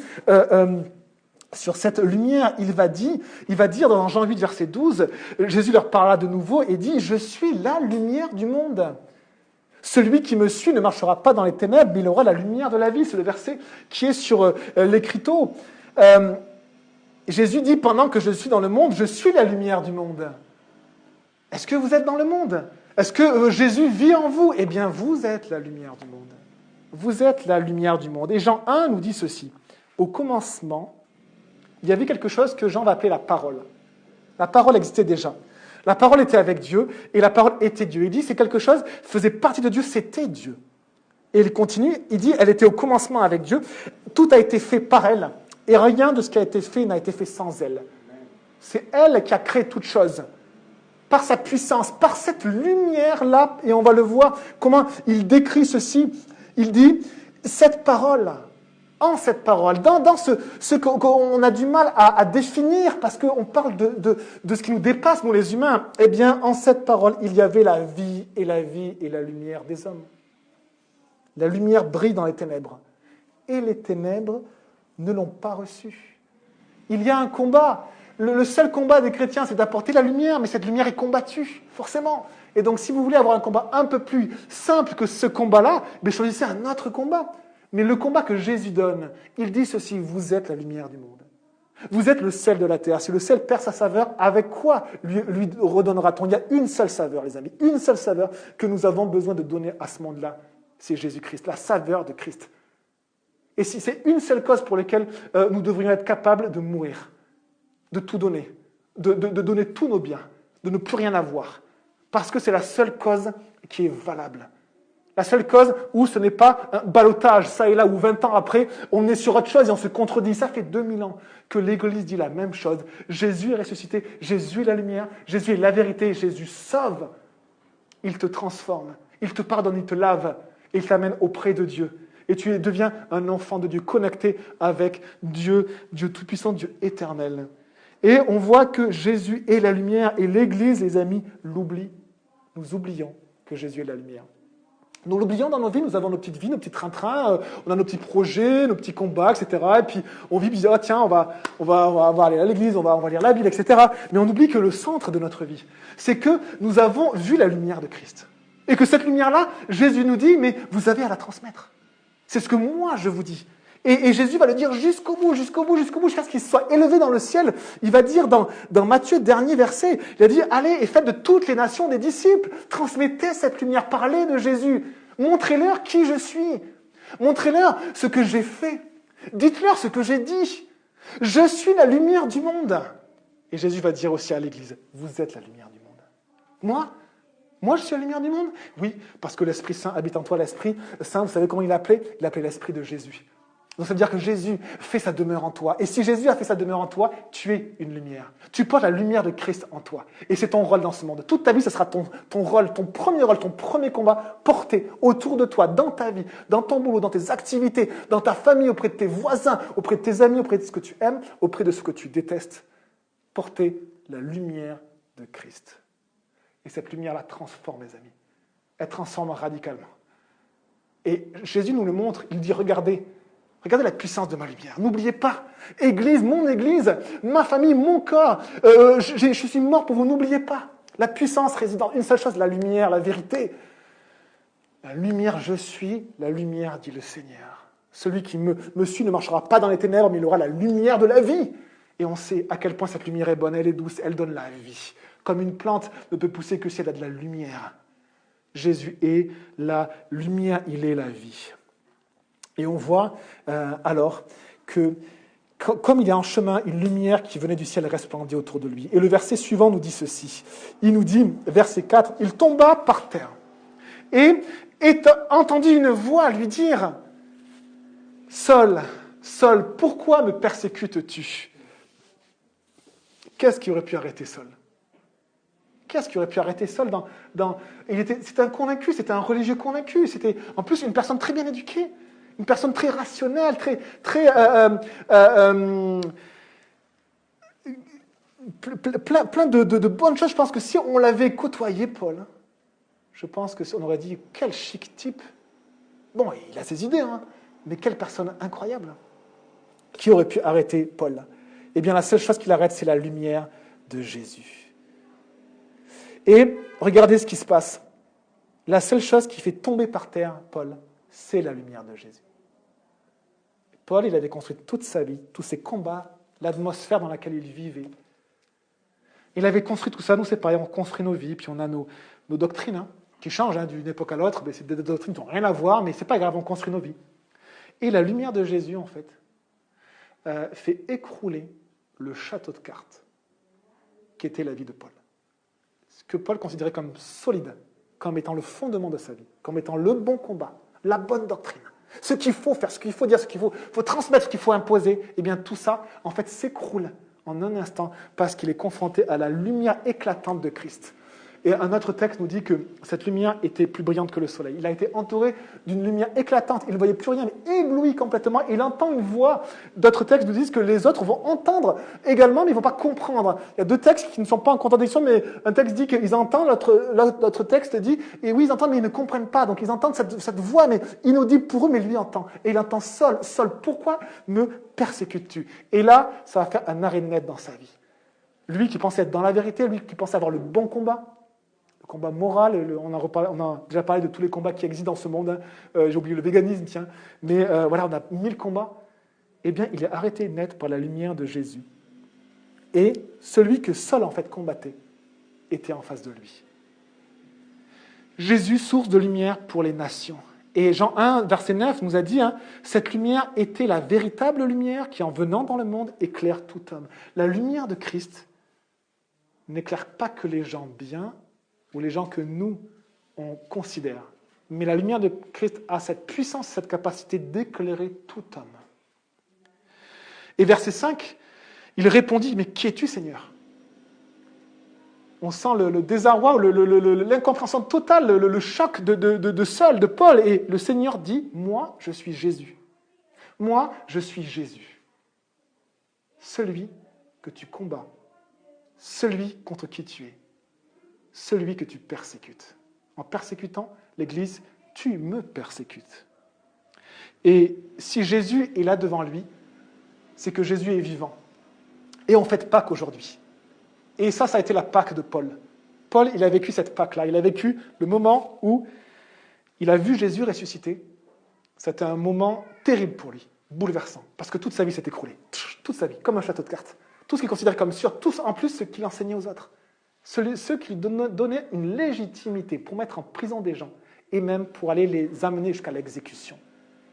sur cette lumière? Il va dire dans Jean 8, verset 12, Jésus leur parlera de nouveau et dit « Je suis la lumière du monde ». Celui qui me suit ne marchera pas dans les ténèbres, mais il aura la lumière de la vie. C'est le verset qui est sur l'écriteau. Jésus dit, pendant que je suis dans le monde, je suis la lumière du monde. Est-ce que vous êtes dans le monde? Est-ce que Jésus vit en vous? Eh bien, vous êtes la lumière du monde. Vous êtes la lumière du monde. Et Jean 1 nous dit ceci. Au commencement, il y avait quelque chose que Jean va appeler la parole. La parole existait déjà. La parole était avec Dieu et la parole était Dieu. Il dit c'est quelque chose, faisait partie de Dieu, c'était Dieu. Et il continue, il dit elle était au commencement avec Dieu, tout a été fait par elle et rien de ce qui a été fait n'a été fait sans elle. C'est elle qui a créé toute chose. Par sa puissance, par cette lumière-là, et on va le voir comment il décrit ceci, il dit cette parole, en cette parole, dans ce qu'on a du mal à définir, parce qu'on parle de ce qui nous dépasse, nous les humains, eh bien, en cette parole, il y avait la vie est la lumière des hommes. La lumière brille dans les ténèbres, et les ténèbres ne l'ont pas reçue. Il y a un combat. Le seul combat des chrétiens, c'est d'apporter la lumière, mais cette lumière est combattue, forcément. Et donc, si vous voulez avoir un combat un peu plus simple que ce combat-là, choisissez un autre combat. Mais le combat que Jésus donne, il dit ceci, vous êtes la lumière du monde. Vous êtes le sel de la terre. Si le sel perd sa saveur, avec quoi lui redonnera-t-on? Il y a une seule saveur, les amis, une seule saveur que nous avons besoin de donner à ce monde-là, c'est Jésus-Christ, la saveur de Christ. Et si c'est une seule cause pour laquelle nous devrions être capables de mourir, de tout donner, de donner tous nos biens, de ne plus rien avoir, parce que c'est la seule cause qui est valable. La seule cause où ce n'est pas un ballottage, ça et là, où 20 ans après, on est sur autre chose et on se contredit. Ça fait 2000 ans que l'Église dit la même chose. Jésus est ressuscité, Jésus est la lumière, Jésus est la vérité, Jésus sauve. Il te transforme, il te pardonne, il te lave et il t'amène auprès de Dieu. Et tu deviens un enfant de Dieu, connecté avec Dieu, Dieu tout-puissant, Dieu éternel. Et on voit que Jésus est la lumière et l'Église, les amis, l'oublie. Nous oublions que Jésus est la lumière. Nous l'oublions dans nos vies, nous avons nos petites vies, nos petits trains-trains, on a nos petits projets, nos petits combats, etc. Et puis on vit, puis tiens, on va aller à l'église, on va lire la Bible, etc. Mais on oublie que le centre de notre vie, c'est que nous avons vu la lumière de Christ. Et que cette lumière-là, Jésus nous dit, mais vous avez à la transmettre. C'est ce que moi je vous dis. Et Jésus va le dire jusqu'au bout, jusqu'à ce qu'il soit élevé dans le ciel. Il va dire dans Matthieu, dernier verset, il a dit, allez et faites de toutes les nations des disciples. Transmettez cette lumière, parlez de Jésus. Montrez-leur qui je suis. Montrez-leur ce que j'ai fait. Dites-leur ce que j'ai dit. Je suis la lumière du monde. Et Jésus va dire aussi à l'Église, vous êtes la lumière du monde. Moi, je suis la lumière du monde? Oui, parce que l'Esprit Saint habite en toi. L'Esprit Saint, vous savez comment il l'appelait? Il l'appelait l'Esprit de Jésus. Donc ça veut dire que Jésus fait sa demeure en toi. Et si Jésus a fait sa demeure en toi, tu es une lumière. Tu portes la lumière de Christ en toi. Et c'est ton rôle dans ce monde. Toute ta vie, ce sera ton rôle, ton premier combat, porté autour de toi, dans ta vie, dans ton boulot, dans tes activités, dans ta famille, auprès de tes voisins, auprès de tes amis, auprès de ce que tu aimes, auprès de ce que tu détestes. Porter la lumière de Christ. Et cette lumière-là transforme, mes amis. Elle transforme radicalement. Et Jésus nous le montre. Il dit, regardez la puissance de ma lumière. N'oubliez pas, Église, mon Église, ma famille, mon corps, je suis mort pour vous, n'oubliez pas. La puissance réside dans une seule chose, la lumière, la vérité. La lumière, je suis la lumière, dit le Seigneur. Celui qui me suit ne marchera pas dans les ténèbres, mais il aura la lumière de la vie. Et on sait à quel point cette lumière est bonne, elle est douce, elle donne la vie. Comme une plante ne peut pousser que si elle a de la lumière. Jésus est la lumière, il est la vie. Et on voit alors que, comme il est en chemin, une lumière qui venait du ciel resplendit autour de lui. Et le verset suivant nous dit ceci. Il nous dit, verset 4, « Il tomba par terre et entendit une voix lui dire, « Saul, Saul, pourquoi me persécutes-tu » Qu'est-ce qui aurait pu arrêter Saul ? Qu'est-ce qui aurait pu arrêter Saul c'était un convaincu, c'était un religieux convaincu, c'était en plus une personne très bien éduquée, une personne très rationnelle, très plein de bonnes choses. Je pense que si on l'avait côtoyé, Paul, je pense qu'on aurait dit, quel chic type. Bon, il a ses idées, hein, mais quelle personne incroyable. Qui aurait pu arrêter Paul ? Eh bien, la seule chose qui l'arrête, c'est la lumière de Jésus. Et regardez ce qui se passe. La seule chose qui fait tomber par terre Paul, c'est la lumière de Jésus. Paul, il avait construit toute sa vie, tous ses combats, l'atmosphère dans laquelle il vivait. Il avait construit tout ça. Nous, c'est pareil, on construit nos vies, puis on a nos doctrines qui changent d'une époque à l'autre. C'est des doctrines qui n'ont rien à voir, mais c'est pas grave, on construit nos vies. Et la lumière de Jésus, en fait, fait écrouler le château de cartes qui était la vie de Paul. Ce que Paul considérait comme solide, comme étant le fondement de sa vie, comme étant le bon combat, la bonne doctrine, ce qu'il faut faire, ce qu'il faut dire, ce qu'il faut transmettre, ce qu'il faut imposer, eh bien tout ça, en fait, s'écroule en un instant parce qu'il est confronté à la lumière éclatante de Christ. Et un autre texte nous dit que cette lumière était plus brillante que le soleil. Il a été entouré d'une lumière éclatante. Il ne voyait plus rien, mais ébloui complètement. Il entend une voix. D'autres textes nous disent que les autres vont entendre également, mais ils ne vont pas comprendre. Il y a deux textes qui ne sont pas en contradiction, mais un texte dit qu'ils entendent, l'autre texte dit, et oui, ils entendent, mais ils ne comprennent pas. Donc ils entendent cette voix, mais inaudible pour eux, mais lui entend. Et il entend, Saul, pourquoi me persécutes-tu ? Et là, ça va faire un arrêt net dans sa vie. Lui qui pensait être dans la vérité, lui qui pensait avoir le bon combat, combat moral, on a déjà parlé de tous les combats qui existent dans ce monde, j'ai oublié le véganisme, tiens, mais voilà, on a 1000 combats, eh bien, il est arrêté net par la lumière de Jésus. Et celui que Saul, en fait, combattait, était en face de lui. Jésus, source de lumière pour les nations. Et Jean 1, verset 9, nous a dit, cette lumière était la véritable lumière qui, en venant dans le monde, éclaire tout homme. La lumière de Christ n'éclaire pas que les gens bien, ou les gens que nous, on considère. Mais la lumière de Christ a cette puissance, cette capacité d'éclairer tout homme. Et verset 5, il répondit, « Mais qui es-tu, Seigneur ?» On sent le désarroi, l'incompréhension totale, le choc de Saul, de Paul. Et le Seigneur dit, « Moi, je suis Jésus. Moi, je suis Jésus. Celui que tu combats, celui contre qui tu es. Celui que tu persécutes. En persécutant l'Église, tu me persécutes. » Et si Jésus est là devant lui, c'est que Jésus est vivant. Et on fête Pâques aujourd'hui. Et ça a été la Pâque de Paul. Paul, il a vécu cette Pâque-là. Il a vécu le moment où il a vu Jésus ressusciter. C'était un moment terrible pour lui, bouleversant, parce que toute sa vie s'est écroulée. Toute sa vie, comme un château de cartes. Tout ce qu'il considérait comme sûr, tous en plus ce qu'il enseignait aux autres. Ceux qui lui donnaient une légitimité pour mettre en prison des gens et même pour aller les amener jusqu'à l'exécution.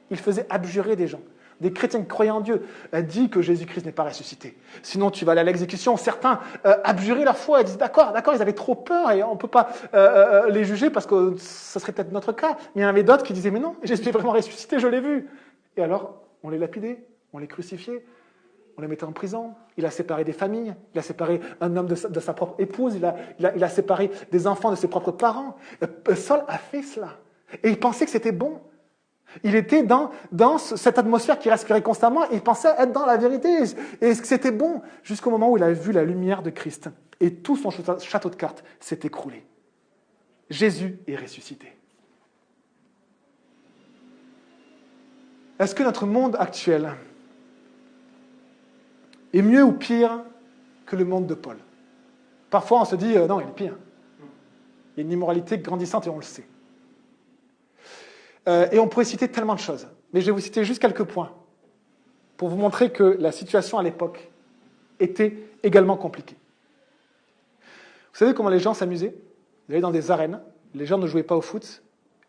Il faisait abjurer des gens. Des chrétiens qui croyaient en Dieu disent que Jésus-Christ n'est pas ressuscité. Sinon, tu vas aller à l'exécution. Certains abjuraient leur foi et disent d'accord, ils avaient trop peur et on ne peut pas les juger parce que ça serait peut-être notre cas. Mais il y en avait d'autres qui disaient mais non, Jésus est vraiment ressuscité, je l'ai vu. Et alors, on les lapidait, on les crucifiait. On les mettait en prison, il a séparé des familles, il a séparé un homme de sa propre épouse, il a séparé des enfants de ses propres parents. Saul a fait cela. Et il pensait que c'était bon. Il était dans cette atmosphère qui respirait constamment, et il pensait être dans la vérité, et que c'était bon, jusqu'au moment où il a vu la lumière de Christ. Et tout son château de cartes s'est écroulé. Jésus est ressuscité. Est-ce que notre monde actuel est mieux ou pire que le monde de Paul? Parfois, on se dit, non, il est pire. Il y a une immoralité grandissante et on le sait. Et on pourrait citer tellement de choses. Mais je vais vous citer juste quelques points pour vous montrer que la situation à l'époque était également compliquée. Vous savez comment les gens s'amusaient? Ils allaient dans des arènes, les gens ne jouaient pas au foot,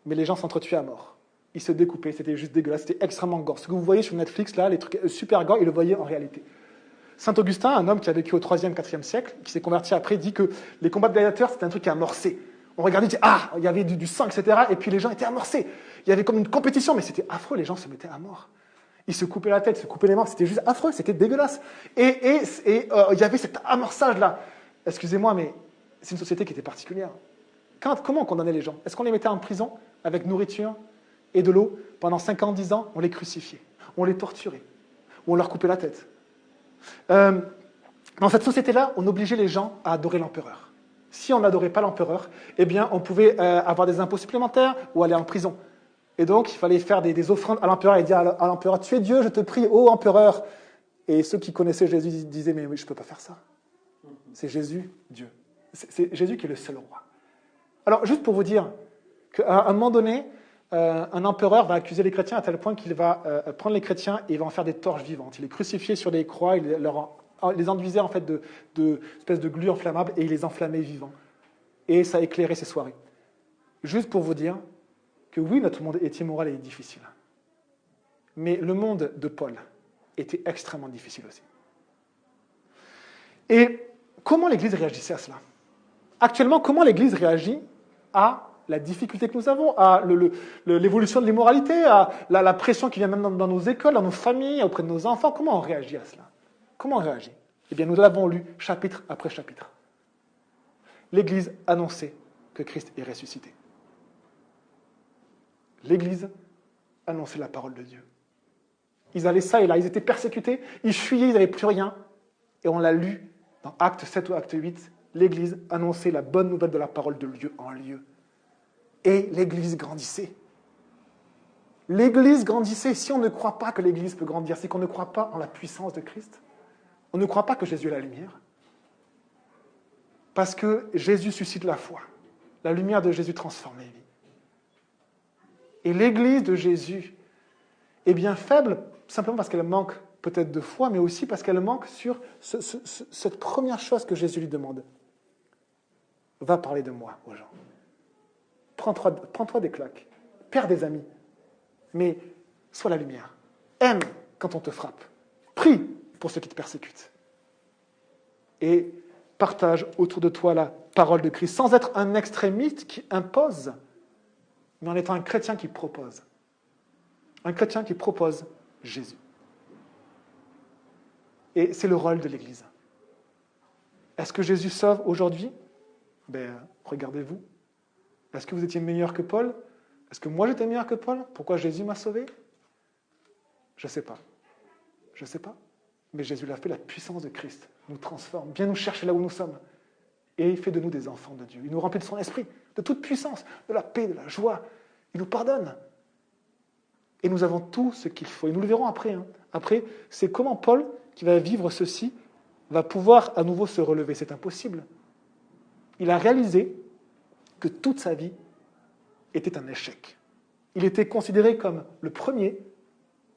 mais les gens s'entretuaient à mort. Ils se découpaient, c'était juste dégueulasse, c'était extrêmement gore. Ce que vous voyez sur Netflix, là, les trucs super gore, ils le voyaient en réalité. Saint Augustin, un homme qui a vécu au 3e, 4e siècle, qui s'est converti après, dit que les combats de gladiateurs, c'était un truc qui amorçait. On regardait, il y avait du sang, etc. Et puis les gens étaient amorcés. Il y avait comme une compétition, mais c'était affreux, les gens se mettaient à mort. Ils se coupaient la tête, se coupaient les mains, c'était juste affreux, c'était dégueulasse. Et il y avait cet amorçage-là. Excusez-moi, mais c'est une société qui était particulière. Comment on condamnait les gens? Est-ce qu'on les mettait en prison avec nourriture et de l'eau pendant 5 ans, 10 ans? On les crucifiait, on les torturait, ou on leur coupait la tête. Dans cette société-là, on obligeait les gens à adorer l'empereur. Si on n'adorait pas l'empereur, eh bien, on pouvait avoir des impôts supplémentaires ou aller en prison. Et donc, il fallait faire des offrandes à l'empereur et dire à l'empereur, tu es Dieu, je te prie, ô empereur. Et ceux qui connaissaient Jésus disaient, mais oui, je ne peux pas faire ça. C'est Jésus, Dieu. C'est Jésus qui est le seul roi. Alors, juste pour vous dire qu'à un moment donné, un empereur va accuser les chrétiens à tel point qu'il va prendre les chrétiens et il va en faire des torches vivantes. Il les crucifiait sur des croix, il les enduisait en fait de espèces de glu inflammable et il les enflammait vivants. Et ça éclairait ses soirées. Juste pour vous dire que oui, notre monde est immoral et difficile. Mais le monde de Paul était extrêmement difficile aussi. Et comment l'Église réagissait à cela? Actuellement, comment l'Église réagit à la difficulté que nous avons, à l'évolution de l'immoralité, à la pression qui vient même dans nos écoles, dans nos familles, auprès de nos enfants? Comment on réagit à cela? Comment on réagit? Eh bien, nous l'avons lu chapitre après chapitre. L'Église annonçait que Christ est ressuscité. L'Église annonçait la parole de Dieu. Ils allaient ça et là, ils étaient persécutés, ils fuyaient, ils n'avaient plus rien. Et on l'a lu dans Acte 7 ou Acte 8, l'Église annonçait la bonne nouvelle de la parole de lieu en lieu. Et l'Église grandissait. L'Église grandissait. Si on ne croit pas que l'Église peut grandir, c'est qu'on ne croit pas en la puissance de Christ. On ne croit pas que Jésus est la lumière. Parce que Jésus suscite la foi. La lumière de Jésus transforme les vies. Et l'Église de Jésus est bien faible, simplement parce qu'elle manque peut-être de foi, mais aussi parce qu'elle manque sur cette première chose que Jésus lui demande. Va parler de moi aux gens. Prends-toi des claques. Perds des amis. Mais sois la lumière. Aime quand on te frappe. Prie pour ceux qui te persécutent. Et partage autour de toi la parole de Christ, sans être un extrémiste qui impose, mais en étant un chrétien qui propose. Un chrétien qui propose Jésus. Et c'est le rôle de l'Église. Est-ce que Jésus sauve aujourd'hui? Regardez-vous. Est-ce que vous étiez meilleur que Paul? Est-ce que moi j'étais meilleur que Paul? Pourquoi Jésus m'a sauvé? Je ne sais pas. Je ne sais pas. Mais Jésus l'a fait, la puissance de Christ nous transforme, vient nous chercher là où nous sommes. Et il fait de nous des enfants de Dieu. Il nous remplit de son esprit, de toute puissance, de la paix, de la joie. Il nous pardonne. Et nous avons tout ce qu'il faut. Et nous le verrons après. Après, c'est comment Paul, qui va vivre ceci, va pouvoir à nouveau se relever. C'est impossible. Il a réalisé que toute sa vie était un échec. Il était considéré comme le premier.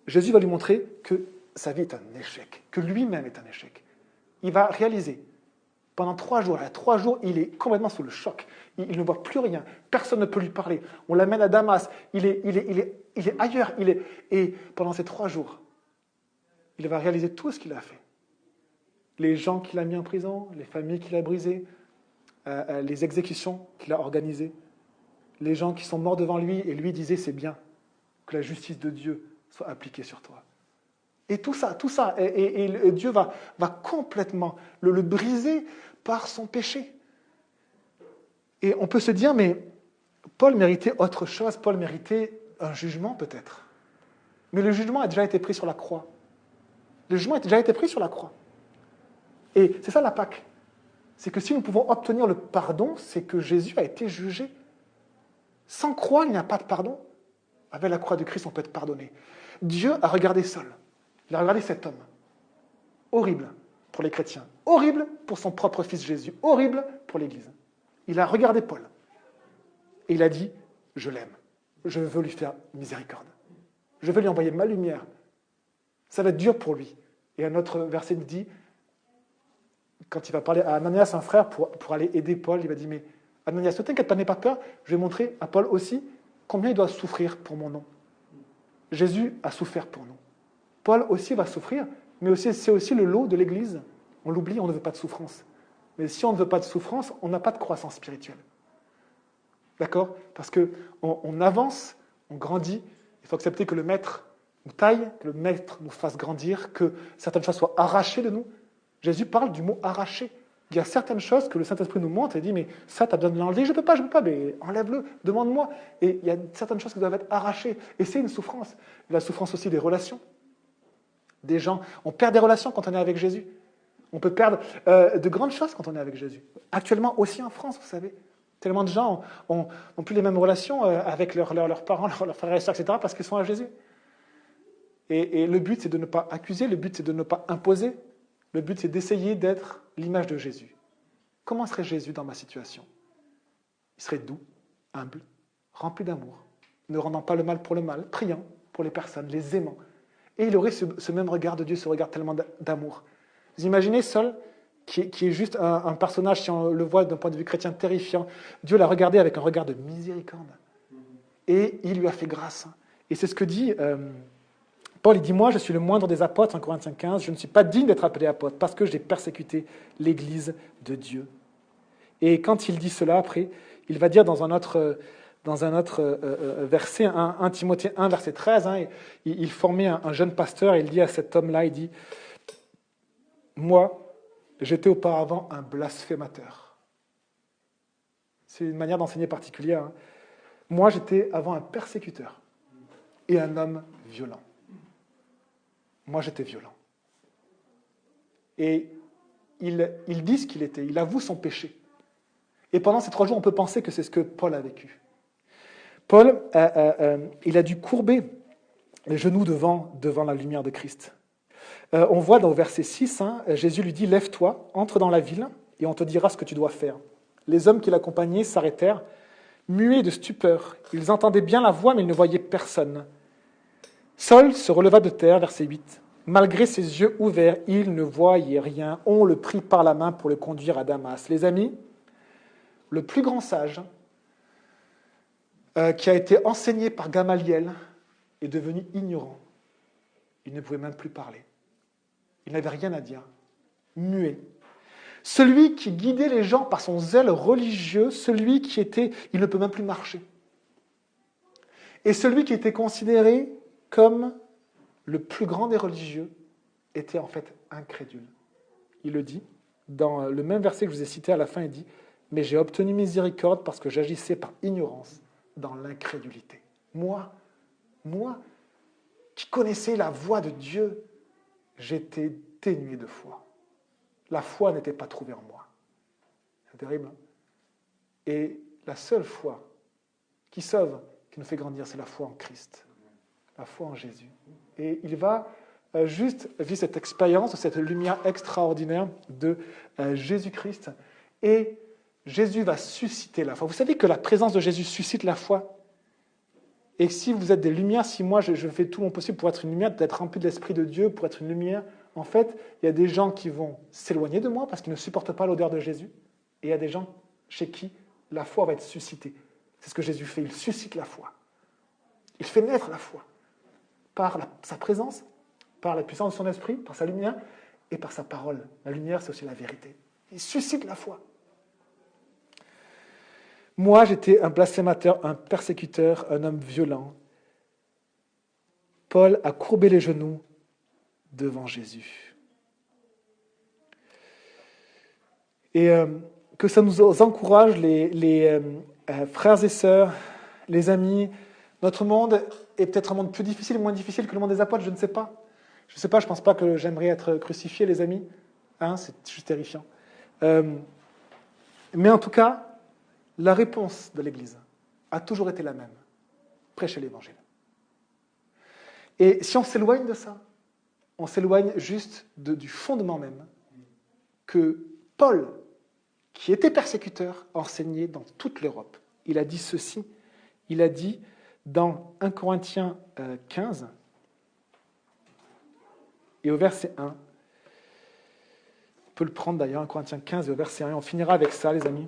Jésus va lui montrer que sa vie est un échec, que lui-même est un échec. Il va réaliser, pendant 3 jours, il est complètement sous le choc. Il ne voit plus rien. Personne ne peut lui parler. On l'amène à Damas. Il est ailleurs. Et pendant ces 3 jours, il va réaliser tout ce qu'il a fait. Les gens qu'il a mis en prison, les familles qu'il a brisées, les exécutions qu'il a organisées, les gens qui sont morts devant lui, et lui disait, c'est bien que la justice de Dieu soit appliquée sur toi. Et tout ça, et Dieu va complètement le briser par son péché. Et on peut se dire, mais Paul méritait autre chose, Paul méritait un jugement peut-être. Mais le jugement a déjà été pris sur la croix. Le jugement a déjà été pris sur la croix. Et c'est ça la Pâque. C'est que si nous pouvons obtenir le pardon, c'est que Jésus a été jugé. Sans croix, il n'y a pas de pardon. Avec la croix de Christ, on peut être pardonné. Dieu a regardé seul. Il a regardé cet homme. Horrible pour les chrétiens. Horrible pour son propre fils Jésus. Horrible pour l'Église. Il a regardé Paul. Et il a dit, je l'aime. Je veux lui faire miséricorde. Je vais lui envoyer ma lumière. Ça va être dur pour lui. Et un autre verset nous dit, quand il va parler à Ananias, un frère, pour aller aider Paul, il va dire, mais Ananias, ne t'inquiète pas, n'aie pas peur, je vais montrer à Paul aussi combien il doit souffrir pour mon nom. Jésus a souffert pour nous. Paul aussi va souffrir, mais aussi, c'est aussi le lot de l'Église. On l'oublie, on ne veut pas de souffrance. Mais si on ne veut pas de souffrance, on n'a pas de croissance spirituelle. D'accord? Parce qu'on avance, on grandit, il faut accepter que le maître nous taille, que le maître nous fasse grandir, que certaines choses soient arrachées de nous. Jésus parle du mot arraché. Il y a certaines choses que le Saint-Esprit nous montre et dit, mais ça, tu as besoin de l'enlever. Je ne peux pas, mais enlève-le, demande-moi. Et il y a certaines choses qui doivent être arrachées. Et c'est une souffrance. La souffrance aussi des relations. Des gens, on perd des relations quand on est avec Jésus. On peut perdre de grandes choses quand on est avec Jésus. Actuellement aussi en France, vous savez. Tellement de gens n'ont plus les mêmes relations avec leurs parents, leurs frères et sœurs, etc., parce qu'ils sont à Jésus. Et le but, c'est de ne pas accuser, le but, c'est de ne pas imposer. Le but, c'est d'essayer d'être l'image de Jésus. Comment serait Jésus dans ma situation? Il serait doux, humble, rempli d'amour, ne rendant pas le mal pour le mal, priant pour les personnes, les aimant. Et il aurait ce même regard de Dieu, ce regard tellement d'amour. Vous imaginez Saul, qui est juste un personnage, si on le voit d'un point de vue chrétien, terrifiant. Dieu l'a regardé avec un regard de miséricorde. Et il lui a fait grâce. Et c'est ce que dit Paul. Il dit, moi, je suis le moindre des apôtres, en Corinthiens 15, je ne suis pas digne d'être appelé apôtre, parce que j'ai persécuté l'Église de Dieu. Et quand il dit cela, après, il va dire dans un autre verset, 1 Timothée 1, verset 13, il formait un jeune pasteur, et il dit à cet homme-là, il dit, moi, j'étais auparavant un blasphémateur. C'est une manière d'enseigner particulière. Moi, j'étais avant un persécuteur et un homme violent. Moi, j'étais violent. Et il dit ce qu'il était, il avoue son péché. Et pendant ces 3 jours, on peut penser que c'est ce que Paul a vécu. Paul, il a dû courber les genoux devant la lumière de Christ. On voit dans le verset 6, Jésus lui dit « Lève-toi, entre dans la ville, et on te dira ce que tu dois faire. » Les hommes qui l'accompagnaient s'arrêtèrent, muets de stupeur. Ils entendaient bien la voix, mais ils ne voyaient personne. Saul se releva de terre, verset 8. Malgré ses yeux ouverts, il ne voyait rien. On le prit par la main pour le conduire à Damas. Les amis, le plus grand sage, qui a été enseigné par Gamaliel, est devenu ignorant. Il ne pouvait même plus parler. Il n'avait rien à dire. Muet. Celui qui guidait les gens par son zèle religieux, celui qui était... Il ne peut même plus marcher. Et celui qui était considéré comme le plus grand des religieux était en fait incrédule. Il le dit, dans le même verset que je vous ai cité à la fin, il dit « Mais j'ai obtenu miséricorde parce que j'agissais par ignorance dans l'incrédulité. » Moi, qui connaissais la voix de Dieu, j'étais dénué de foi. La foi n'était pas trouvée en moi. C'est terrible. Hein? Et la seule foi qui sauve, qui nous fait grandir, c'est la foi en Christ. La foi en Jésus. Et il va juste vivre cette expérience, cette lumière extraordinaire de Jésus-Christ. Et Jésus va susciter la foi. Vous savez que la présence de Jésus suscite la foi. Et si vous êtes des lumières, si moi je fais tout mon possible pour être une lumière, d'être rempli de l'Esprit de Dieu, pour être une lumière, en fait, il y a des gens qui vont s'éloigner de moi parce qu'ils ne supportent pas l'odeur de Jésus. Et il y a des gens chez qui la foi va être suscitée. C'est ce que Jésus fait, il suscite la foi. Il fait naître la foi par sa présence, par la puissance de son esprit, par sa lumière et par sa parole. La lumière, c'est aussi la vérité. Il suscite la foi. Moi, j'étais un blasphémateur, un persécuteur, un homme violent. Paul a courbé les genoux devant Jésus. Et que ça nous encourage, les frères et sœurs, les amis. Notre monde est peut-être un monde plus difficile, moins difficile que le monde des apôtres, je ne sais pas. Je ne sais pas, je ne pense pas que j'aimerais être crucifié, les amis. C'est juste terrifiant. Mais en tout cas, la réponse de l'Église a toujours été la même. Prêcher l'Évangile. Et si on s'éloigne de ça, on s'éloigne juste du fondement même que Paul, qui était persécuteur, a enseigné dans toute l'Europe. Il a dit ceci, il a dit dans 1 Corinthiens 15 et au verset 1. On peut le prendre d'ailleurs, 1 Corinthiens 15 et au verset 1, et on finira avec ça, les amis.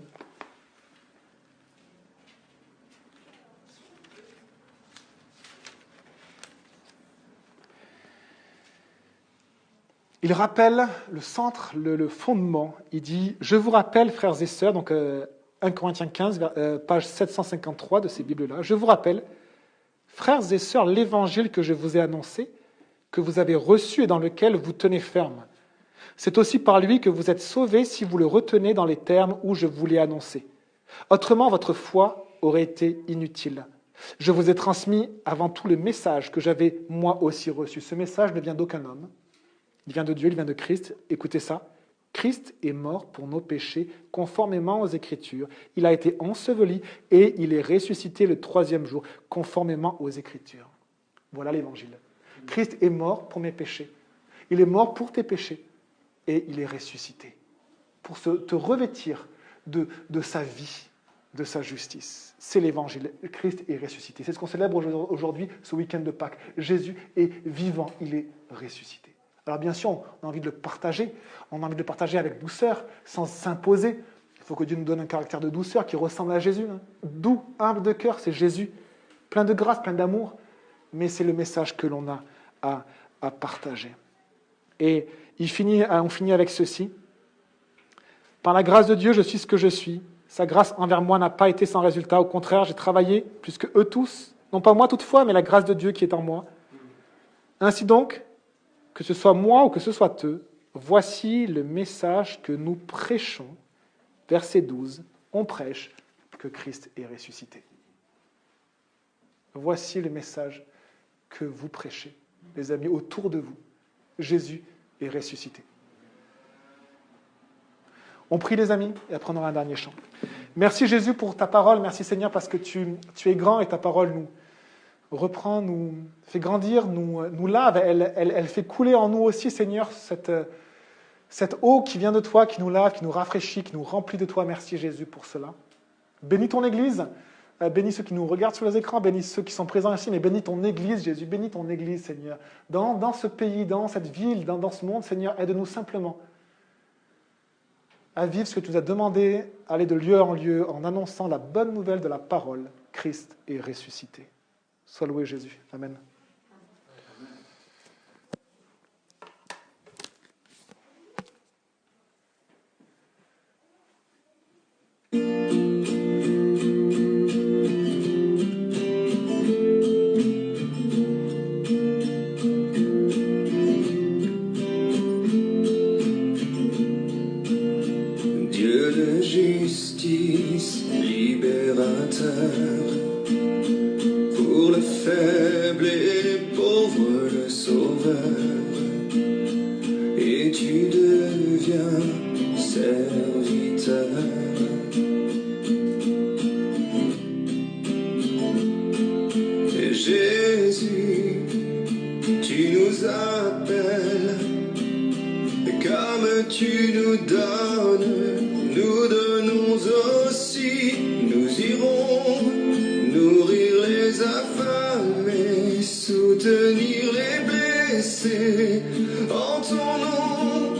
Il rappelle le centre, le fondement. Il dit « Je vous rappelle, frères et sœurs », donc 1 Corinthiens 15, page 753 de ces Bibles-là, « Je vous rappelle, frères et sœurs, l'évangile que je vous ai annoncé, que vous avez reçu et dans lequel vous tenez ferme. C'est aussi par lui que vous êtes sauvés si vous le retenez dans les termes où je vous l'ai annoncé. Autrement, votre foi aurait été inutile. Je vous ai transmis avant tout le message que j'avais moi aussi reçu. » Ce message ne vient d'aucun homme. Il vient de Dieu, il vient de Christ. Écoutez ça. Christ est mort pour nos péchés, conformément aux Écritures. Il a été enseveli et il est ressuscité le 3e jour, conformément aux Écritures. Voilà l'Évangile. Christ est mort pour mes péchés. Il est mort pour tes péchés. Et il est ressuscité. Pour te revêtir de sa vie, de sa justice. C'est l'Évangile. Christ est ressuscité. C'est ce qu'on célèbre aujourd'hui, ce week-end de Pâques. Jésus est vivant. Il est ressuscité. Alors bien sûr, on a envie de le partager. On a envie de le partager avec douceur, sans s'imposer. Il faut que Dieu nous donne un caractère de douceur qui ressemble à Jésus. Doux, humble de cœur, c'est Jésus. Plein de grâce, plein d'amour. Mais c'est le message que l'on a à partager. Et on finit avec ceci. Par la grâce de Dieu, je suis ce que je suis. Sa grâce envers moi n'a pas été sans résultat. Au contraire, j'ai travaillé plus que eux tous. Non pas moi toutefois, mais la grâce de Dieu qui est en moi. Ainsi donc, que ce soit moi ou que ce soit eux, voici le message que nous prêchons. Verset 12, on prêche que Christ est ressuscité. Voici le message que vous prêchez, les amis, autour de vous. Jésus est ressuscité. On prie les amis et après on aura un dernier chant. Merci Jésus pour ta parole, merci Seigneur parce que tu es grand et ta parole nous reprend, nous fait grandir, nous lave, elle fait couler en nous aussi Seigneur cette eau qui vient de toi, qui nous lave, qui nous rafraîchit, qui nous remplit de toi. Merci Jésus pour cela. Bénis ton Église, bénis ceux qui nous regardent sur les écrans, bénis ceux qui sont présents ici, mais bénis ton Église Jésus, bénis ton Église Seigneur. Dans ce pays, dans cette ville, dans ce monde Seigneur, aide-nous simplement à vivre ce que tu nous as demandé, aller de lieu en lieu en annonçant la bonne nouvelle de la parole. Christ est ressuscité. Sois loué Jésus. Amen.
Dieu de justice, libérateur, pour le faible et pauvre le sauveur, et tu deviens serviteur. Et Jésus, tu nous appelles, et comme tu nous donnes, nous donnons aussi, nous irons nourrir les affamés, soutenir les blessés. En ton nom,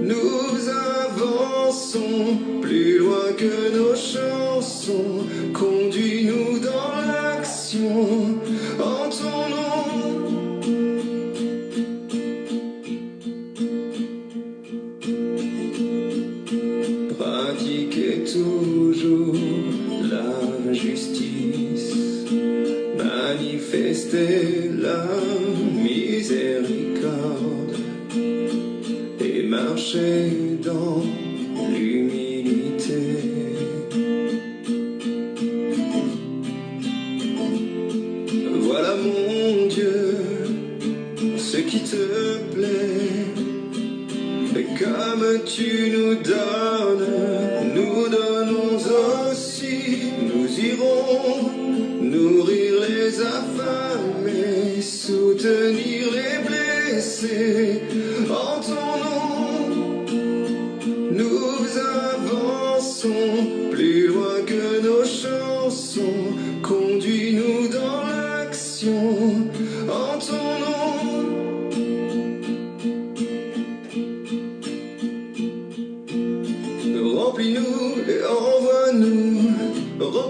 nous avançons plus loin que nos chansons. Conduis-nous dans l'action. En ton nom, pratiquez toujours la justice, manifestez la miséricorde et marchez dans l'humilité. Voilà mon Dieu, ce qui te plaît, et comme tu nous donnes, nous donnons aussi, nous irons nourrir les affamés, soutenir les blessés. En ton nom, nous avançons plus loin que nos chansons. Conduis-nous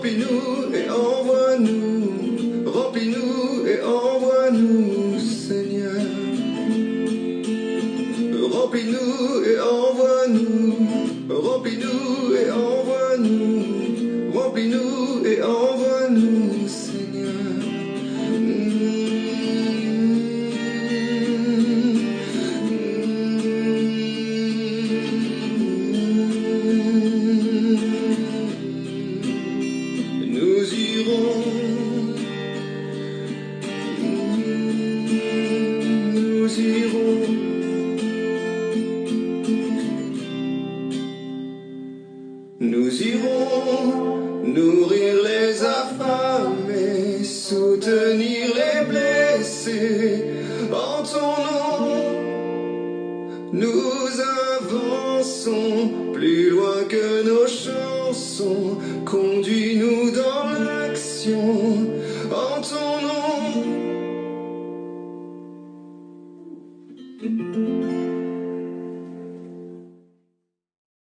Remplis-nous et envoie-nous, remplis-nous et envoie-nous, Seigneur. Remplis-nous et envoie-nous, remplis-nous et envoie-nous, remplis-nous et envoie-nous, Seigneur. Nous irons, nous irons. Nous irons nourrir les affamés, soutenir les blessés. En ton nom, nous avançons plus loin que nos chansons. Conduis-nous dans l'action. En ton nom.